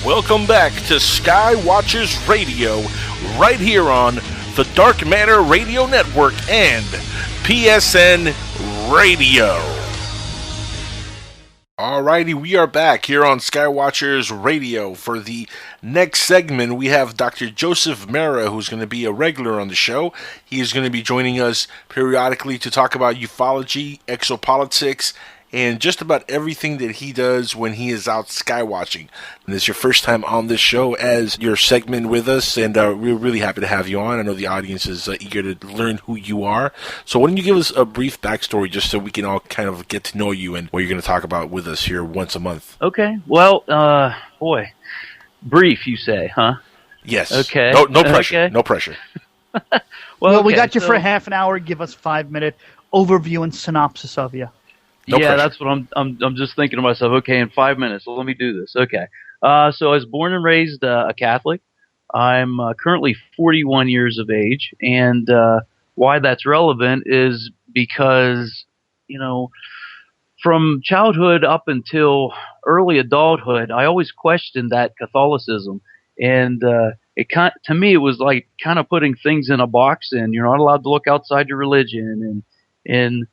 Welcome back to Skywatchers Radio, right here on the Dark Matter Radio Network and PSN Radio. Alrighty, we are back here on Skywatchers Radio. For the next segment, we have Dr. Joseph Marra, who's going to be a regular on the show. He is going to be joining us periodically to talk about ufology, exopolitics, and just about everything that he does when he is out skywatching. And it's your first time on this show as your segment with us, and we're really happy to have you on. I know the audience is eager to learn who you are. So why don't you give us a brief backstory just so we can all kind of get to know you and what you're going to talk about with us here once a month. Okay. Well, boy, brief you say, huh? Yes. Okay. No pressure. Okay. No pressure. Well, okay, we got you for half an hour. Give us 5-minute overview and synopsis of you. No pressure. That's what I'm just thinking to myself. Okay, in 5 minutes, let me do this. Okay. So I was born and raised a Catholic. I'm currently 41 years of age, and why that's relevant is because, from childhood up until early adulthood, I always questioned that Catholicism, and to me it was like kind of putting things in a box, and you're not allowed to look outside your religion, and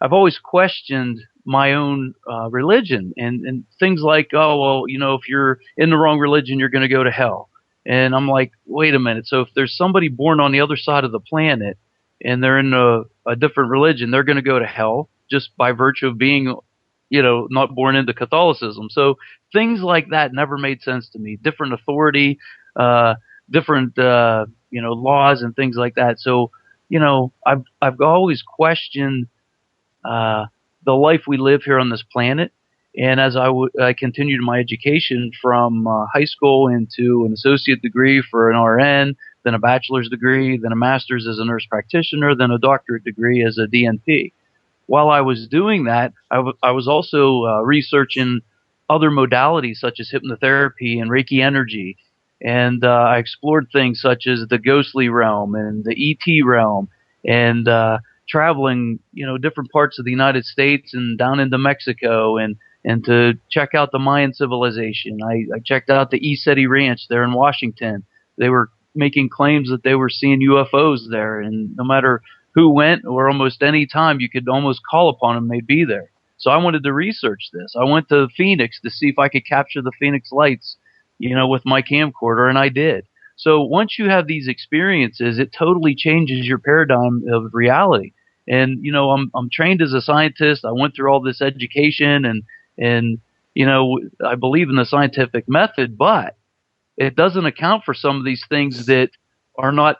I've always questioned my own religion and things like, if you're in the wrong religion, you're going to go to hell. And I'm like, wait a minute. So if there's somebody born on the other side of the planet and they're in a different religion, they're going to go to hell just by virtue of being, not born into Catholicism. So things like that never made sense to me. Different authority, different, laws and things like that. So, I've always questioned the life we live here on this planet. And as I continued my education from high school into an associate degree for an RN, then a bachelor's degree, then a master's as a nurse practitioner, then a doctorate degree as a DNP. While I was doing that, I was also researching other modalities such as hypnotherapy and Reiki energy. And I explored things such as the ghostly realm and the ET realm, and traveling, different parts of the United States and down into Mexico and to check out the Mayan civilization. I checked out the Isetti Ranch there in Washington. They were making claims that they were seeing UFOs there, and no matter who went or almost any time, you could almost call upon them, they'd be there. So I wanted to research this. I went to Phoenix to see if I could capture the Phoenix lights, with my camcorder, and I did. So once you have these experiences, it totally changes your paradigm of reality. And, I'm trained as a scientist. I went through all this education and I believe in the scientific method, but it doesn't account for some of these things that are not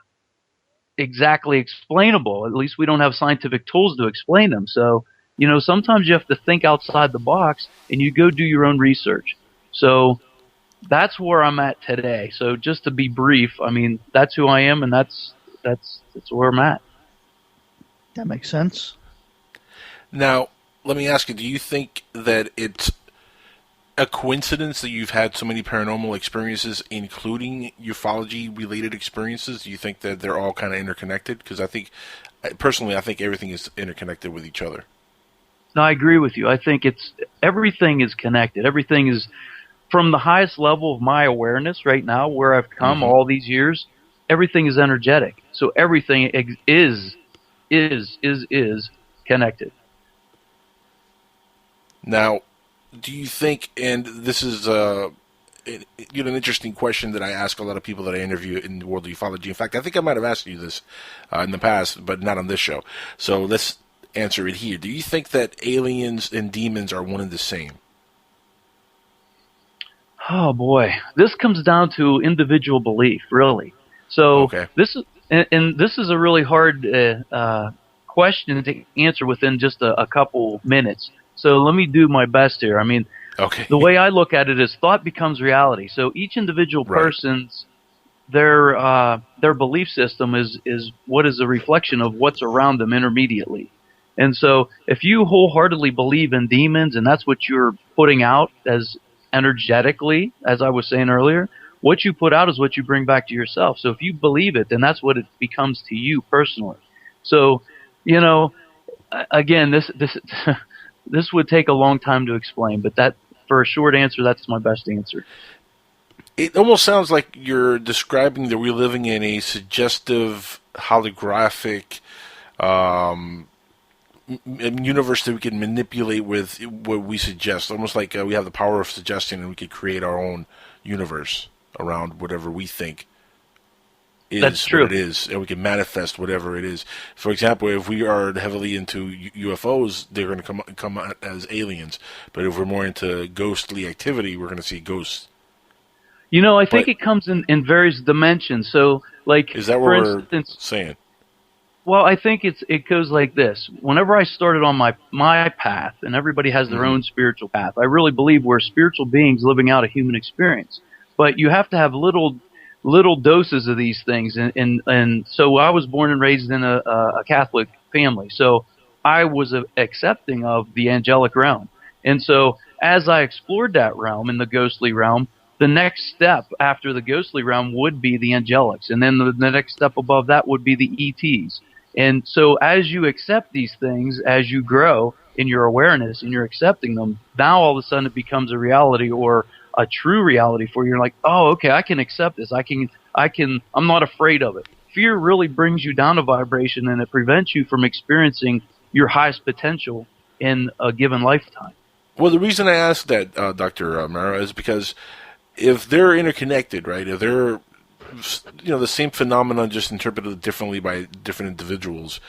exactly explainable. At least we don't have scientific tools to explain them. So, sometimes you have to think outside the box and you go do your own research. So that's where I'm at today. So just to be brief, that's who I am, and that's where I'm at. That makes sense. Now, let me ask you, do you think that it's a coincidence that you've had so many paranormal experiences, including ufology-related experiences? Do you think that they're all kind of interconnected? Because I think everything is interconnected with each other. No, I agree with you. I think everything is connected. Everything is, from the highest level of my awareness right now, where I've come all these years, everything is energetic. So everything is connected. Now, do you think, and this is an interesting question that I ask a lot of people that I interview in the world of ufology. In fact, I think I might have asked you this in the past, but not on this show. So let's answer it here. Do you think that aliens and demons are one and the same? Oh boy, this comes down to individual belief, really. So okay. This is a really hard question to answer within just a couple minutes. So let me do my best here. Okay. The way I look at it is thought becomes reality. So each individual person's their belief system is what is a reflection of what's around them intermediately. And so if you wholeheartedly believe in demons and that's what you're putting out as energetically, as I was saying earlier, what you put out is what you bring back to yourself. So if you believe it, then that's what it becomes to you personally. So, again, this would take a long time to explain, but that, for a short answer, that's my best answer. It almost sounds like you're describing that we're living in a suggestive, holographic universe that we can manipulate with what we suggest. Almost like we have the power of suggestion, and we could create our own universe around whatever we think is That's true. what it is, and we can manifest whatever it is. For example, if we are heavily into UFOs, they're going to come out as aliens. But if we're more into ghostly activity, we're going to see ghosts. I think it comes in various dimensions. So, like, is that what we're saying? Well, I think it goes like this. Whenever I started on my path, and everybody has their own spiritual path, I really believe we're spiritual beings living out a human experience. But you have to have little doses of these things. And so I was born and raised in a Catholic family. So I was accepting of the angelic realm. And so as I explored that realm, in the ghostly realm, the next step after the ghostly realm would be the angelics. And then the next step above that would be the ETs. And so as you accept these things, as you grow in your awareness and you're accepting them, now all of a sudden it becomes a reality, or a true reality for you. You're like, oh, okay, I can accept this. I'm not afraid of it. Fear really brings you down a vibration, and it prevents you from experiencing your highest potential in a given lifetime. Well, the reason I asked that, Dr. Marra, is because if they're interconnected, right, if they're the same phenomenon, just interpreted differently by different individuals.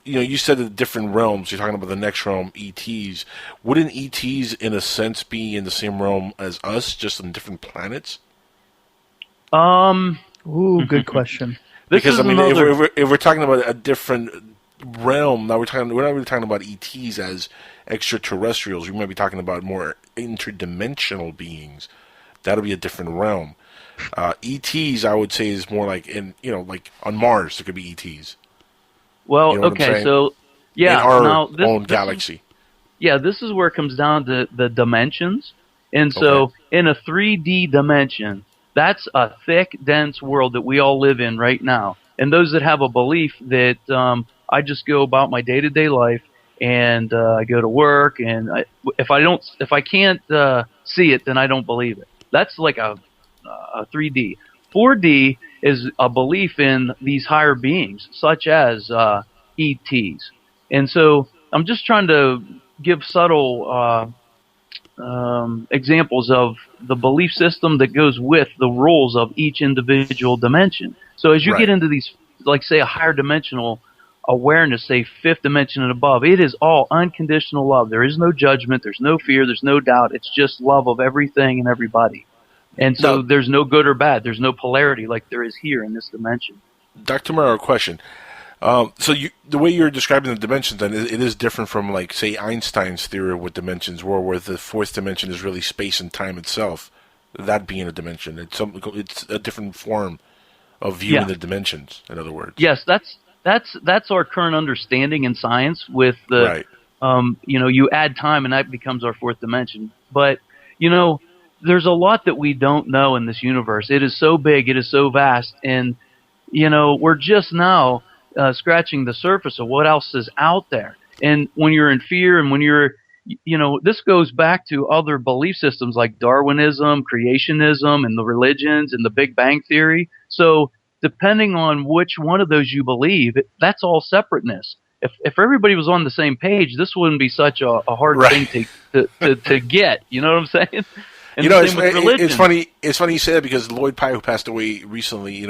You said the different realms. You're talking about the next realm, ETs. Wouldn't ETs, in a sense, be in the same realm as us, just on different planets? Ooh, good question. Because if we're talking about a different realm, now we're not really talking about ETs as extraterrestrials. We might be talking about more interdimensional beings. That'll be a different realm. ETs, I would say, is more like like on Mars, there could be ETs. Well, you know okay, so yeah, in our own galaxy. This is where it comes down to the dimensions. And so in a 3D dimension, that's a thick, dense world that we all live in right now. And those that have a belief that I just go about my day-to-day life, and I go to work, and if I can't see it, then I don't believe it. That's like a 3D. 4D is a belief in these higher beings, such as ETs. And so I'm just trying to give subtle examples of the belief system that goes with the rules of each individual dimension. So as you get into these, like, say, a higher dimensional awareness, say fifth dimension and above, it is all unconditional love. There is no judgment, there's no fear, there's no doubt. It's just love of everything and everybody. And so there's no good or bad. There's no polarity like there is here in this dimension. Dr. Marra, question. So the way you're describing the dimensions, then, it is different from, like, say, Einstein's theory of what dimensions were, where the fourth dimension is really space and time itself. That being a dimension, it's a different form of viewing the dimensions. In other words, yes, that's our current understanding in science. With the you add time, and that becomes our fourth dimension. But there's a lot that we don't know in this universe. It is so big, it is so vast, and we're just now scratching the surface of what else is out there. And when you're in fear, and when you're, this goes back to other belief systems like Darwinism, creationism, and the religions, and the Big Bang Theory. So depending on which one of those you believe, that's all separateness. If everybody was on the same page, this wouldn't be such a hard thing to get. You know what I'm saying? And it's funny. It's funny you say that, because Lloyd Pye, who passed away recently,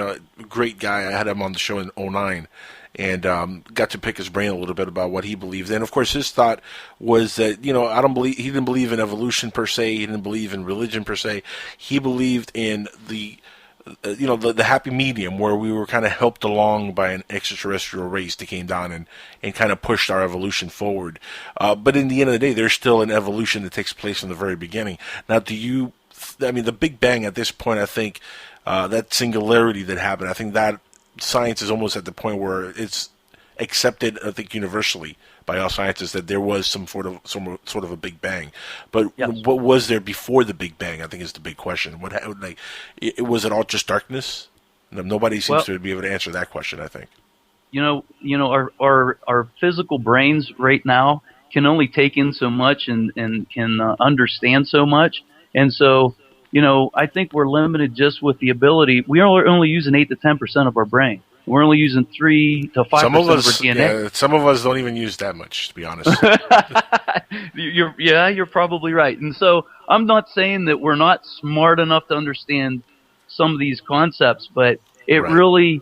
great guy. I had him on the show in 2009, and got to pick his brain a little bit about what he believed. And of course, his thought was that he didn't believe in evolution per se. He didn't believe in religion per se. He believed in the happy medium, where we were kind of helped along by an extraterrestrial race that came down and kind of pushed our evolution forward. But in the end of the day, there's still an evolution that takes place in the very beginning. Now, the Big Bang at this point, I think, that singularity that happened, I think that science is almost at the point where it's accepted, I think, universally by all scientists, that there was some sort of a Big Bang. But what was there before the Big Bang, I think, is the big question. Was it all just darkness? Nobody seems to be able to answer that question, I think. Our physical brains right now can only take in so much and can understand so much. And so I think we're limited just with the ability. We are only using 8 to 10% of our brain. We're only using 3 to 5% of our DNA. Yeah, some of us don't even use that much, to be honest. You're probably right. And so I'm not saying that we're not smart enough to understand some of these concepts, but it really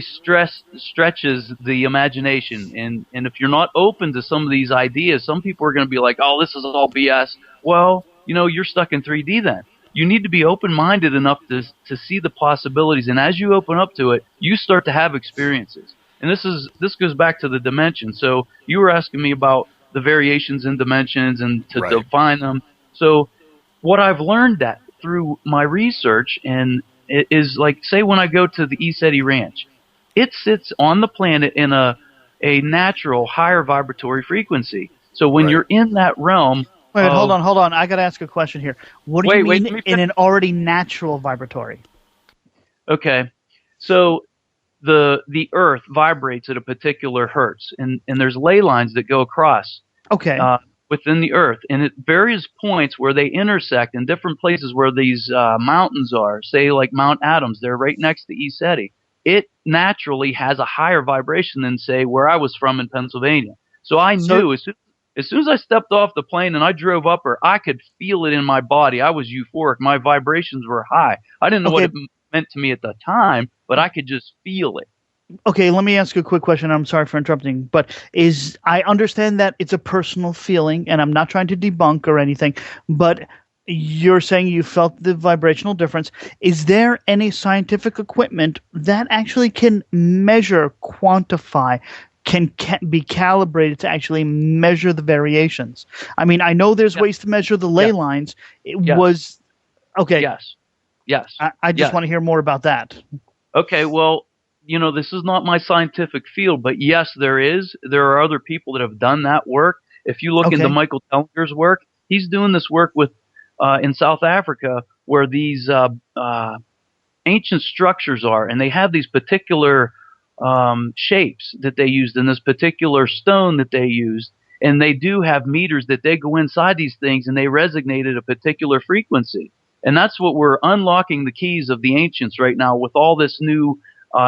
stretches the imagination. And if you're not open to some of these ideas, some people are going to be like, "Oh, this is all BS." Well, you're stuck in 3D then. You need to be open-minded enough to see the possibilities, and as you open up to it, you start to have experiences. And this goes back to the dimension. So you were asking me about the variations in dimensions and to define them. So what I've learned that through my research and is like, say when I go to the ESETI Ranch, it sits on the planet in a natural higher vibratory frequency. So when you're in that realm. Wait, hold on. I got to ask a question here. What do you mean in an already natural vibratory? Okay. So the Earth vibrates at a particular hertz, and there's ley lines that go across within the Earth. And at various points where they intersect in different places where these mountains are, say like Mount Adams, they're right next to ESETI, it naturally has a higher vibration than, say, where I was from in Pennsylvania. So I knew as soon as I stepped off the plane and I drove up her, I could feel it in my body. I was euphoric. My vibrations were high. I didn't know what it meant to me at the time, but I could just feel it. Okay, let me ask you a quick question. I'm sorry for interrupting, but I understand that it's a personal feeling, and I'm not trying to debunk or anything, but you're saying you felt the vibrational difference. Is there any scientific equipment that actually can measure, quantify, can be calibrated to actually measure the variations? I mean, I know there's ways to measure the ley lines. Was okay. Yes. I just want to hear more about that. Okay. Well, this is not my scientific field, but yes, there is. There are other people that have done that work. If you look into Michael Tellinger's work, he's doing this work with in South Africa, where these ancient structures are, and they have these particular shapes that they used in this particular stone that they used, and they do have meters that they go inside these things and they resonate at a particular frequency. And that's what we're unlocking the keys of the ancients right now with all this new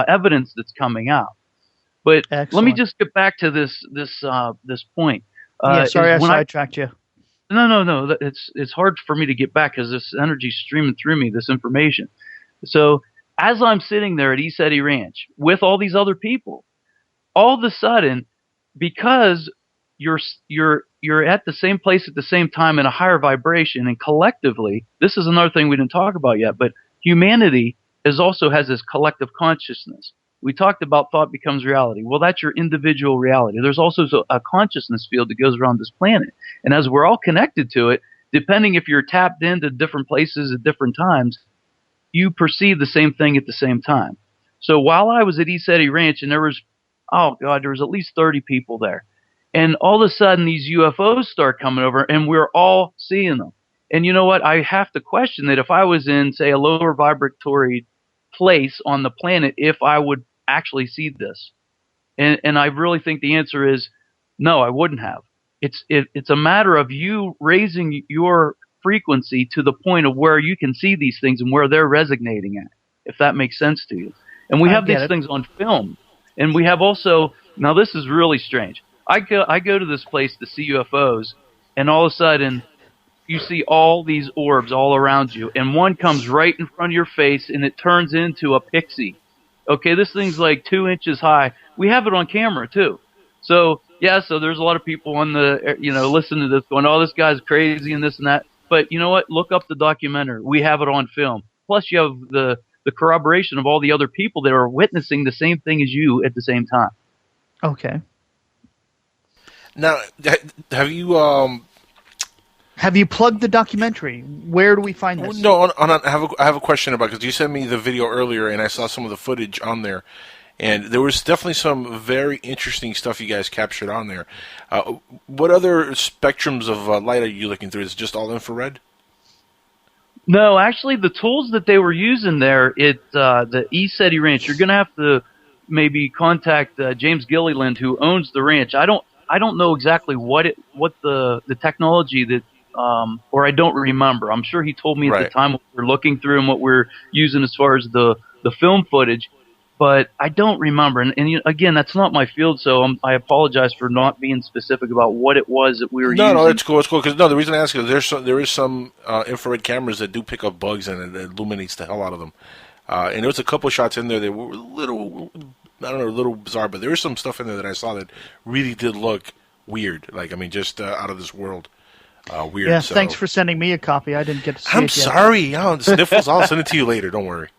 evidence that's coming out. But let me just get back to this point. Sorry, I sidetracked you. No. It's hard for me to get back because this energy's streaming through me, this information. So as I'm sitting there at ESETI Ranch with all these other people, all of a sudden, because you're at the same place at the same time in a higher vibration, and collectively, this is another thing we didn't talk about yet, but humanity also has this collective consciousness. We talked about thought becomes reality. Well, that's your individual reality. There's also a consciousness field that goes around this planet. And as we're all connected to it, depending if you're tapped into different places at different times, you perceive the same thing at the same time. So while I was at ESETI Ranch, and there was at least 30 people there. And all of a sudden, these UFOs start coming over, and we're all seeing them. And you know what? I have to question that if I was in, say, a lower vibratory place on the planet, if I would actually see this. And I really think the answer is no, I wouldn't have. It's a matter of you raising your frequency to the point of where you can see these things and where they're resonating at, if that makes sense to you. And we have these things on film. And we have also, now this is really strange. I go to this place to see UFOs, and all of a sudden you see all these orbs all around you, and one comes right in front of your face, and it turns into a pixie. Okay, this thing's like 2 inches high. We have it on camera too. So so there's a lot of people on the listening to this going, "Oh, this guy's crazy," and this and that. But you know what? Look up the documentary. We have it on film. Plus, you have the corroboration of all the other people that are witnessing the same thing as you at the same time. Okay. Now, have you plugged the documentary? Where do we find this? No, I have a question about, because you sent me the video earlier, and I saw some of the footage on there, and there was definitely some very interesting stuff you guys captured on there. What other spectrums of light are you looking through? Is it just all infrared? No, actually, the tools that they were using there at the ESETI Ranch, you're going to have to maybe contact James Gilliland, who owns the ranch. I don't know exactly what the technology that or I don't remember. I'm sure he told me at the Right. time what we're looking through and what we're using as far as the film footage, but I don't remember. And again, that's not my field, so I apologize for not being specific about what it was that we were No, using. no, it's cool. It's cool because the reason I ask is there is some infrared cameras that do pick up bugs and it illuminates the hell out of them. And there was a couple shots in there that were a little, I don't know, a little bizarre, but there was some stuff in there that I saw that really did look weird. Like, I mean, just out of this world. Weird. Yeah, so. thanks for sending me a copy. I didn't get to see I'm it yet. sorry. Oh, sniffles. I'll send it to you later. Don't worry.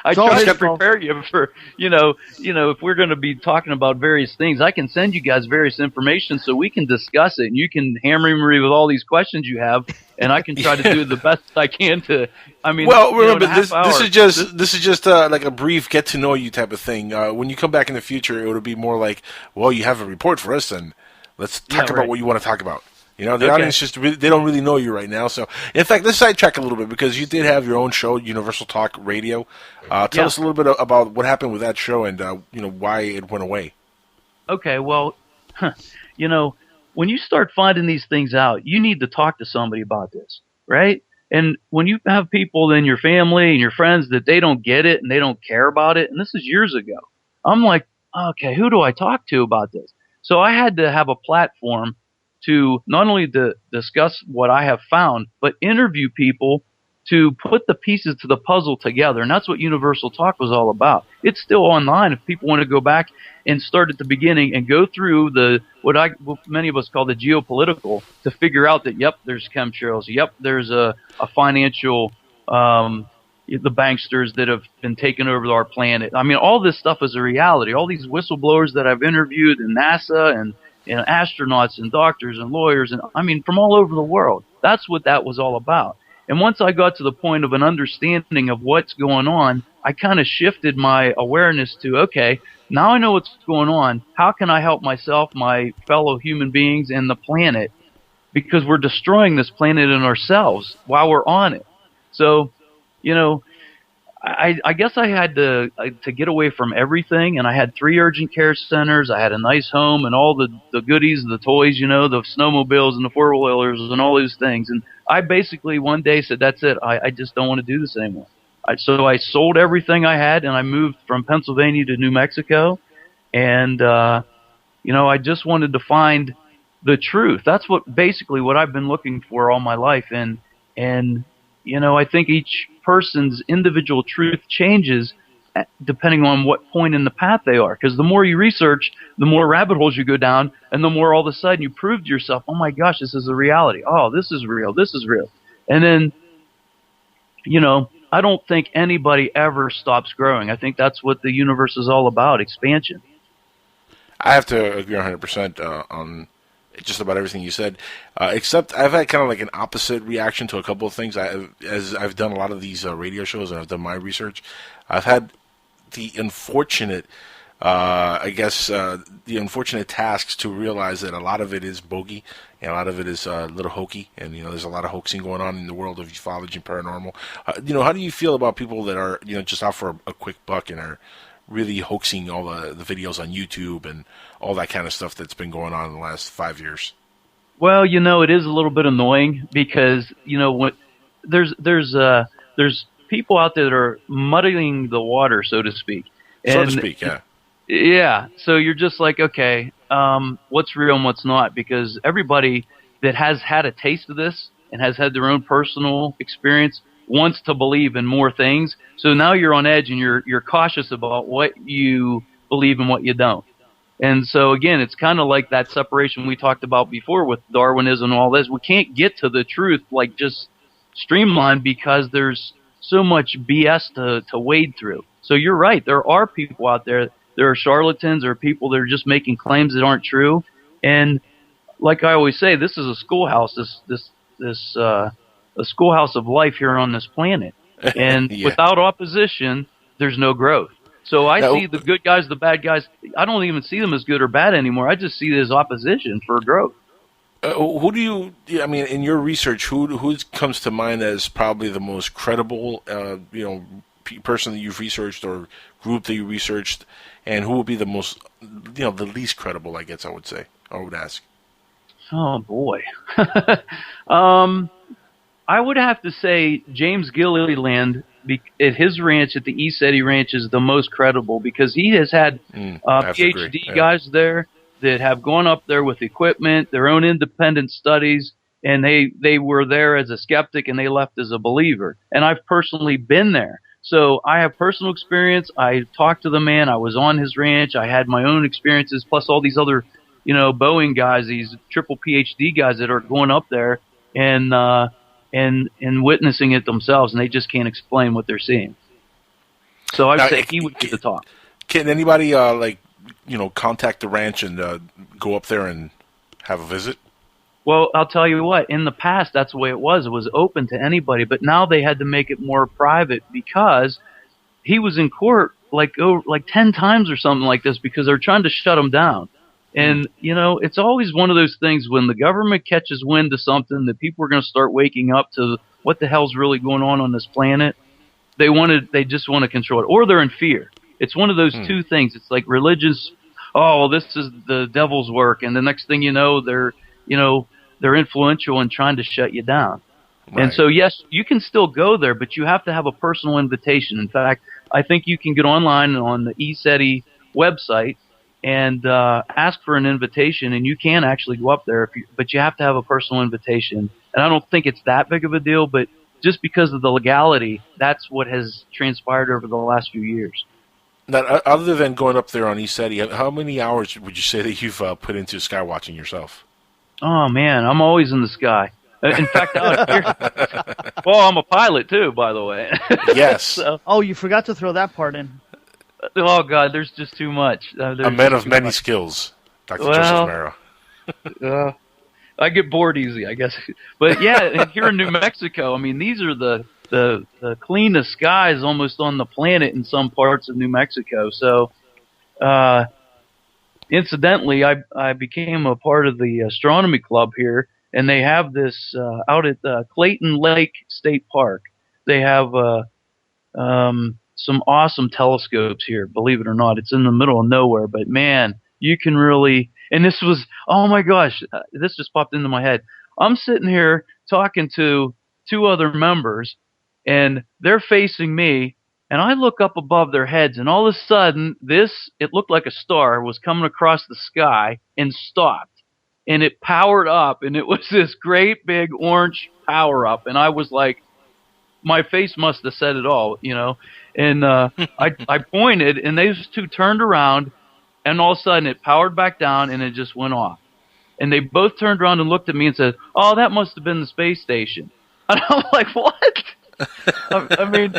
I all try his to fault. prepare you for, if we're going to be talking about various things, I can send you guys various information so we can discuss it, and you can hammer me with all these questions you have, and I can try to do the best I can to. I mean, Well, remember, in a half hour, this is just like a brief get to know you type of thing. When you come back in the future, it would be more like, well, you have a report for us, then let's talk about right. what you want to talk about. You know, the Okay. audience they don't really know you right now. So, in fact, let's sidetrack a little bit because you did have your own show, Universal Talk Radio. Tell us a little bit about what happened with that show and why it went away. Okay, well, when you start finding these things out, you need to talk to somebody about this, right? And when you have people in your family and your friends that they don't get it and they don't care about it, and this is years ago, I'm like, okay, who do I talk to about this? So I had to have a platform to not only discuss what I have found, but interview people to put the pieces to the puzzle together. And that's what Universal Talk was all about. It's still online if people want to go back and start at the beginning and go through what many of us call the geopolitical to figure out that, yep, there's chemtrails. Yep, there's a financial, the banksters that have been taking over our planet. I mean, all this stuff is a reality. All these whistleblowers that I've interviewed in NASA and astronauts and doctors and lawyers, and I mean, from all over the world. That's what that was all about. And once I got to the point of an understanding of what's going on, I kind of shifted my awareness to, okay, now I know what's going on. How can I help myself, my fellow human beings, and the planet? Because we're destroying this planet and ourselves while we're on it. So, I guess I had to get away from everything, and I had 3 urgent care centers. I had a nice home and all the goodies, the toys, the snowmobiles and the 4-wheelers and all these things. And I basically one day said, that's it. I just don't want to do this anymore. So I sold everything I had, and I moved from Pennsylvania to New Mexico. And, I just wanted to find the truth. That's what I've been looking for all my life. And I think each person's individual truth changes depending on what point in the path they are. Because the more you research, the more rabbit holes you go down, and the more all of a sudden you prove to yourself, oh my gosh, this is a reality. Oh, this is real. This is real. And then, I don't think anybody ever stops growing. I think that's what the universe is all about, expansion. I have to agree 100% on just about everything you said, except I've had kind of like an opposite reaction to a couple of things. As I've done a lot of these radio shows and I've done my research, I've had the unfortunate, the unfortunate tasks to realize that a lot of it is bogey and a lot of it is a little hokey, and there's a lot of hoaxing going on in the world of ufology and paranormal. How do you feel about people that are just out for a quick buck and are really hoaxing all the videos on YouTube and all that kind of stuff that's been going on in the last 5 years? Well, it is a little bit annoying because when there's people out there that are muddying the water, so to speak. So to speak, yeah. Yeah. So you're just like, okay, what's real and what's not? Because everybody that has had a taste of this and has had their own personal experience wants to believe in more things. So now you're on edge and you're cautious about what you believe and what you don't. And so again, it's kind of like that separation we talked about before with Darwinism and all this. We can't get to the truth like just streamlined because there's so much BS to wade through. So you're right. There are people out there. There are charlatans. There are people that are just making claims that aren't true. And like I always say, this is a schoolhouse. A schoolhouse of life here on this planet. And Yeah. without opposition, there's no growth. So I see the good guys, the bad guys. I don't even see them as good or bad anymore. I just see it as opposition for growth. Who do you? I mean, in your research, who comes to mind as probably the most credible, person that you've researched or group that you researched, and who would be the most, the least credible? I guess I would say. I would ask. Oh boy. I would have to say James Gilliland at his ranch, at the ESETI Ranch, is the most credible because he has had PhD guys there that have gone up there with equipment, their own independent studies, and they were there as a skeptic and they left as a believer. And I've personally been there. So I have personal experience. I talked to the man. I was on his ranch. I had my own experiences, plus all these other, Boeing guys, these triple PhD guys that are going up there and witnessing it themselves, and they just can't explain what they're seeing. So I'd say he would be the top. Can anybody contact the ranch and go up there and have a visit? Well, I'll tell you what. In the past, that's the way it was. It was open to anybody, but now they had to make it more private because he was in court like 10 times or something like this because they're trying to shut him down. And, it's always one of those things when the government catches wind of something that people are going to start waking up to what the hell's really going on this planet. They just want to control it, or they're in fear. It's one of those two things. It's like religious. Oh, well, this is the devil's work. And the next thing you know, they're influential in trying to shut you down. Right. And so, yes, you can still go there, but you have to have a personal invitation. In fact, I think you can get online on the ESETI website and ask for an invitation, and you can actually go up there, but you have to have a personal invitation. And I don't think it's that big of a deal, but just because of the legality, that's what has transpired over the last few years. Now, other than going up there on ESETI, how many hours would you say that you've put into skywatching yourself? Oh, man, I'm always in the sky. In fact, out here, well, I'm a pilot, too, by the way. Yes. So, you forgot to throw that part in. Oh, God, there's just too much. A man of many skills, Dr. Joseph Marra. I get bored easy, I guess. But, yeah, here in New Mexico, I mean, these are the cleanest skies almost on the planet in some parts of New Mexico. So, incidentally, I became a part of the astronomy club here, and they have this out at Clayton Lake State Park. They have some awesome telescopes here, believe it or not. It's in the middle of nowhere, but man, you can really, and this was, oh my gosh, this just popped into my head. I'm sitting here talking to two other members, and they're facing me, and I look up above their heads, and all of a sudden, it looked like a star was coming across the sky and stopped. And it powered up, and it was this great big orange power up, and I was like, my face must have said it all, And I pointed, and those two turned around, and all of a sudden it powered back down, and it just went off. And they both turned around and looked at me and said, "Oh, that must have been the space station." And I'm like, "What?" I mean,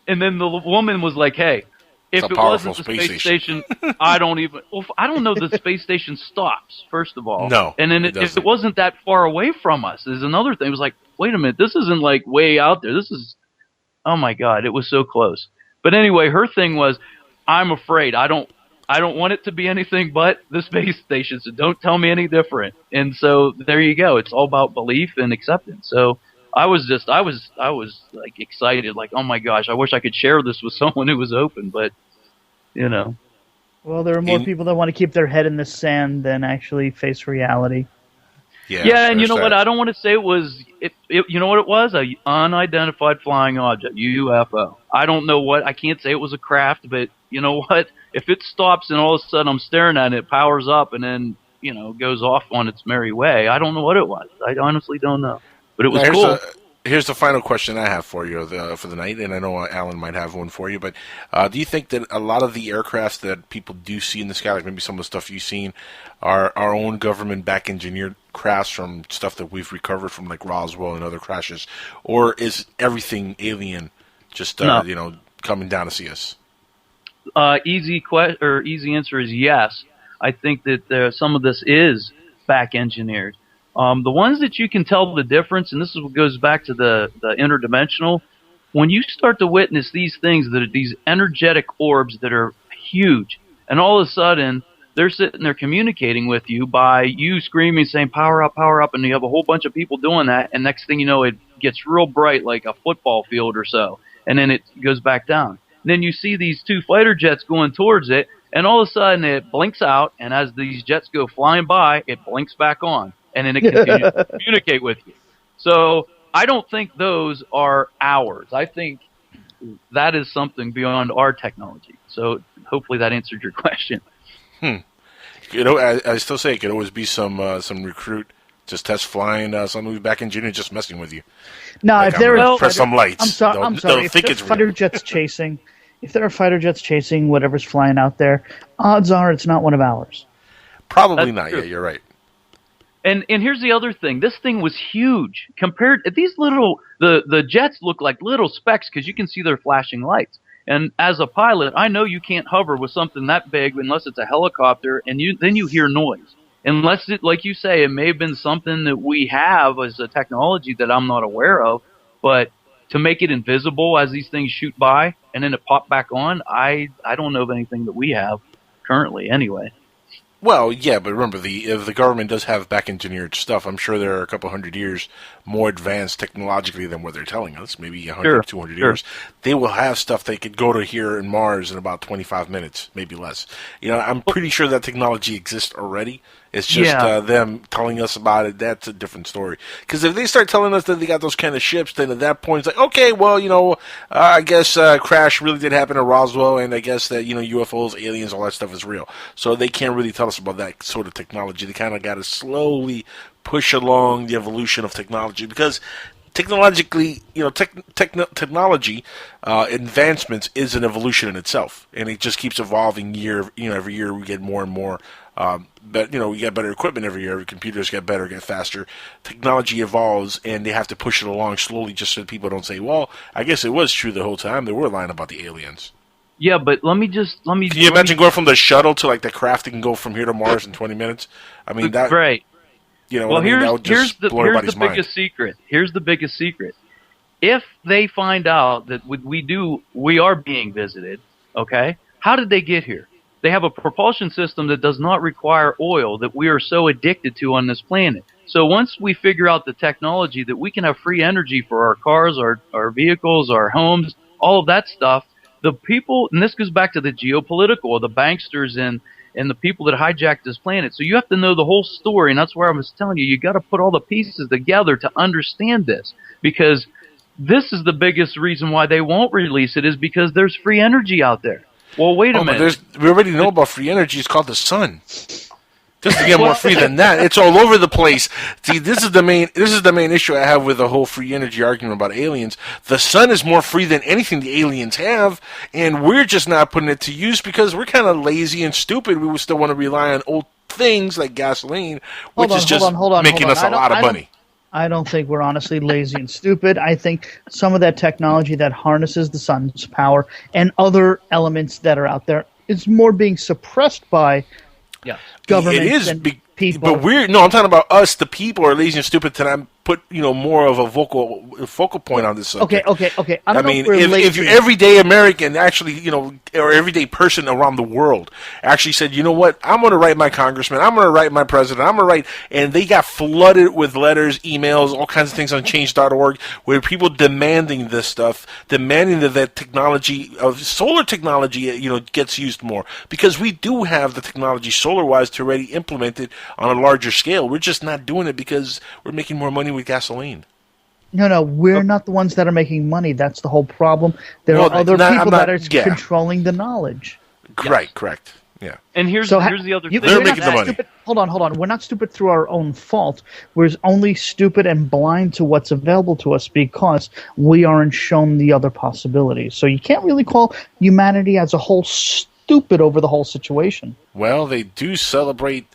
and then the woman was like, "Hey, if it wasn't the space station, I don't know that the space station stops, first of all. No. And then if it wasn't that far away from us, is another thing. It was like, wait a minute, this isn't like way out there. This is, oh my God, it was so close. But anyway, her thing was, I'm afraid. I don't want it to be anything but the space station, so don't tell me any different. And so there you go. It's all about belief and acceptance. So I was like excited, like, oh my gosh, I wish I could share this with someone who was open, but Well, there are more people that want to keep their head in the sand than actually face reality. Yeah, and you know what? I don't want to say it was. You know what it was? A unidentified flying object, UFO. I don't know what. I can't say it was a craft, but you know what? If it stops and all of a sudden I'm staring at it, it powers up and then goes off on its merry way. I don't know what it was. I honestly don't know, but it was cool. Here's the final question I have for you for the night, and I know Alan might have one for you, but do you think that a lot of the aircrafts that people do see in the sky, like maybe some of the stuff you've seen, are our own government-back engineered crafts from stuff that we've recovered from like Roswell and other crashes, or is everything alien just coming down to see us? Easy answer is yes. I think that some of this is back engineered. The ones that you can tell the difference, and this is what goes back to the interdimensional, when you start to witness these things, that are these energetic orbs that are huge, and all of a sudden they're sitting there communicating with you by you screaming, saying power up, and you have a whole bunch of people doing that, and next thing you know, it gets real bright like a football field or so, and then it goes back down. And then you see these two fighter jets going towards it, and all of a sudden it blinks out, and as these jets go flying by, it blinks back on. and then it continues to communicate with you. So I don't think those are ours. I think that is something beyond our technology. So hopefully that answered your question. I still say it could always be some recruit just test flying somebody back in June and just messing with you. No, like, if there press some lights. I'm sorry. If there's fighter jets chasing, if there are fighter jets chasing whatever's flying out there, odds are it's not one of ours. Probably not. True. Yeah, you're right. And here's the other thing. This thing was huge compared. These little the jets look like little specks because you can see their flashing lights. And as a pilot, I know you can't hover with something that big unless it's a helicopter, and then you hear noise. Unless it, like you say, it may have been something that we have as a technology that I'm not aware of. But to make it invisible as these things shoot by and then it pop back on, I don't know of anything that we have currently anyway. Well, yeah, but remember, the government does have back-engineered stuff. I'm sure they're a couple hundred years more advanced technologically than what they're telling us, maybe 100, 200 years. They will have stuff they could go to here in Mars in about 25 minutes, maybe less. I'm pretty sure that technology exists already. It's just them telling us about it. That's a different story. Because if they start telling us that they got those kind of ships, then at that point it's like, okay, well, I guess crash really did happen at Roswell, and I guess that, UFOs, aliens, all that stuff is real. So they can't really tell us about that sort of technology. They kind of got to slowly push along the evolution of technology because technologically, technology advancements is an evolution in itself, and it just keeps evolving every year we get more and more. But we get better equipment every year. Every computers get better, get faster. Technology evolves, and they have to push it along slowly, just so that people don't say, "Well, I guess it was true the whole time. They were lying about the aliens." Yeah, but let me. Can you imagine going from the shuttle to the craft that can go from here to Mars in 20 minutes? I mean, that right. Well, here's the biggest secret. Here's the biggest secret. If they find out that we are being visited, okay? How did they get here? They have a propulsion system that does not require oil that we are so addicted to on this planet. So once we figure out the technology that we can have free energy for our cars, our vehicles, our homes, all of that stuff, the people, and this goes back to the geopolitical, the banksters and the people that hijacked this planet. So you have to know the whole story, and that's where I was telling you got to put all the pieces together to understand this, because this is the biggest reason why they won't release it is because there's free energy out there. Well, wait a minute. We already know about free energy. It's called the sun. Just to get more free than that, it's all over the place. See, this is the main issue I have with the whole free energy argument about aliens. The sun is more free than anything the aliens have, and we're just not putting it to use because we're kind of lazy and stupid. We would still want to rely on old things like gasoline, which is just making us a lot of money. I don't think we're honestly lazy and stupid. I think some of that technology that harnesses the sun's power and other elements that are out there is more being suppressed by governments and people. But I'm talking about us, the people, are lazy and stupid to put more of a focal point on this subject. Okay. I mean, if your everyday American actually, or everyday person around the world actually said, you know what, I'm going to write my congressman, I'm going to write my president, I'm going to write, and they got flooded with letters, emails, all kinds of things on change.org, where people demanding this stuff, demanding that technology, solar technology, gets used more, because we do have the technology solar-wise to already implement it on a larger scale. We're just not doing it because we're making more money with gasoline. No, we're not the ones that are making money. That's the whole problem. There are other people that are controlling the knowledge. Right, correct. Yeah. And here's the other thing. They're making the money. Stupid. Hold on. We're not stupid through our own fault. We're only stupid and blind to what's available to us because we aren't shown the other possibilities. So you can't really call humanity as a whole stupid over the whole situation. Well, they do celebrate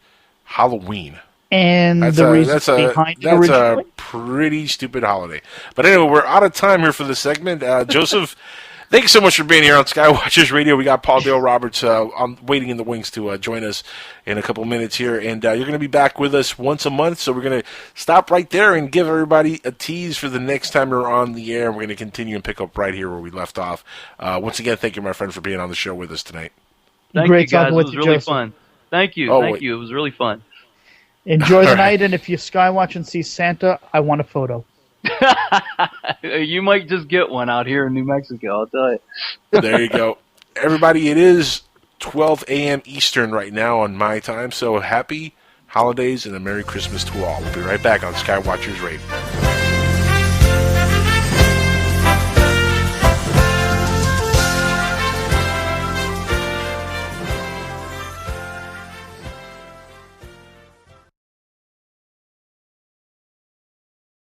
Halloween. And that's the reason behind it originally. That's a pretty stupid holiday. But anyway, we're out of time here for this segment. Joseph, thank you so much for being here on Skywatchers Radio. We got Paul Dale Roberts waiting in the wings to join us in a couple minutes here. And you're going to be back with us once a month. So we're going to stop right there and give everybody a tease for the next time we're on the air. And we're going to continue and pick up right here where we left off. Once again, thank you, my friend, for being on the show with us tonight. Thank you, guys. It was really fun. Thank you. It was really fun. Enjoy the night, and if you skywatch and see Santa, I want a photo. You might just get one out here in New Mexico, I'll tell you. There you go. Everybody, it is 12 a.m. Eastern right now on my time, so happy holidays, and a Merry Christmas to all. We'll be right back on Skywatchers Radio.